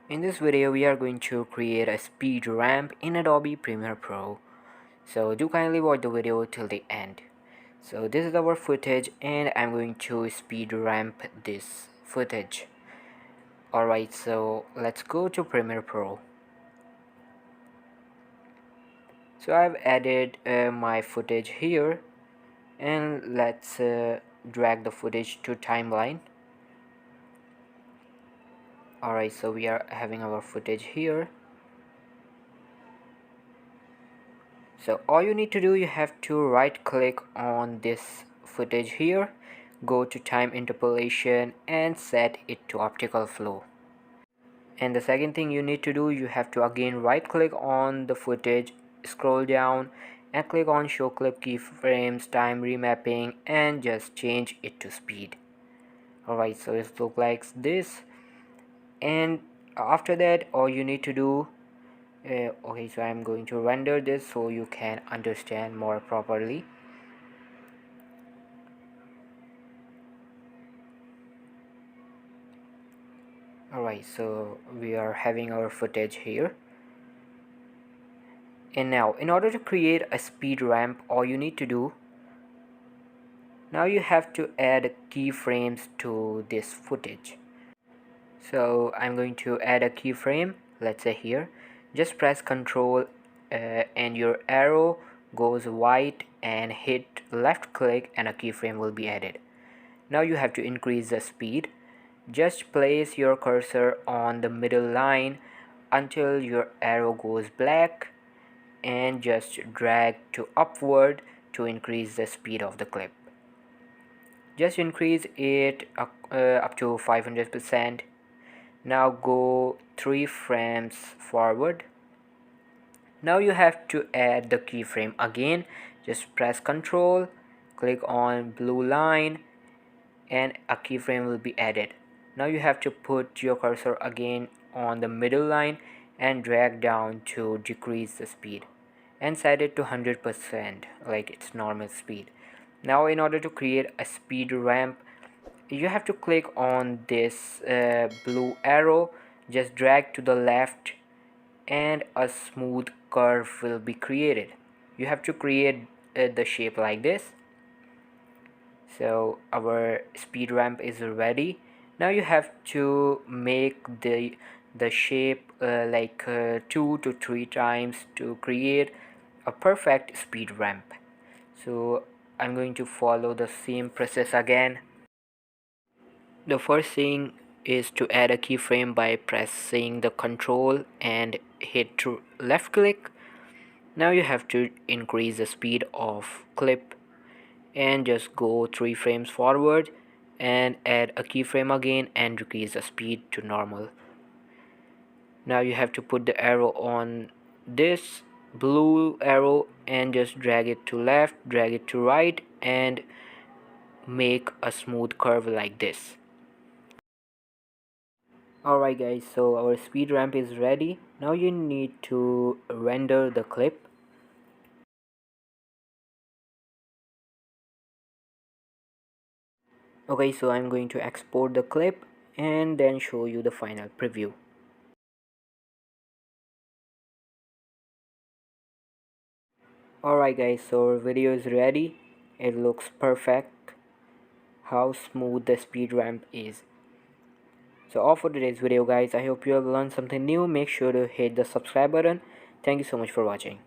In this video we are going to create a speed ramp in Adobe Premiere Pro. So do kindly watch the video till the end. So this is our footage and I'm going to speed ramp this footage. Alright, so let's go to Premiere Pro. So I've added my footage here, and let's drag the footage to timeline. Alright, so we are having our footage here. So all you need to do, you have to right click on this footage here, go to time interpolation and set it to optical flow. And the second thing you need to do, you have to again right click on the footage, scroll down and click on show clip keyframes, time remapping, and just change it to speed. Alright, so it looks like this. And after that, all you need to do, okay, so I'm going to render this so you can understand more properly. Alright, so we are having our footage here. And now in order to create a speed ramp, all you need to do, now you have to add keyframes to this footage. So I'm going to add a keyframe, let's say here. Just press Ctrl and your arrow goes white and hit left click and a keyframe will be added. Now you have to increase the speed. Just place your cursor on the middle line until your arrow goes black and just drag to upward to increase the speed of the clip. Just increase it up to 500%. Now go 3 frames forward. Now you have to add the keyframe again. Just press Ctrl, click on blue line and a keyframe will be added. Now you have to put your cursor again on the middle line and drag down to decrease the speed and set it to 100% like its normal speed. Now in order to create a speed ramp, you have to click on this blue arrow, just drag to the left and a smooth curve will be created. You have to create the shape like this. So our speed ramp is ready. Now you have to make the shape 2 to 3 times to create a perfect speed ramp. So I'm going to follow the same process again. The first thing is to add a keyframe by pressing the Ctrl and hit to left click. Now you have to increase the speed of clip and just go 3 frames forward and add a keyframe again and decrease the speed to normal. Now you have to put the arrow on this blue arrow and just drag it to left, drag it to right and make a smooth curve like this. Alright guys, so our speed ramp is ready. Now you need to render the clip. Okay, so I'm going to export the clip and then show you the final preview. Alright guys, so our video is ready. It looks perfect. How smooth the speed ramp is. So all for today's video guys. I hope you have learned something new. Make sure to hit the subscribe button. Thank you so much for watching.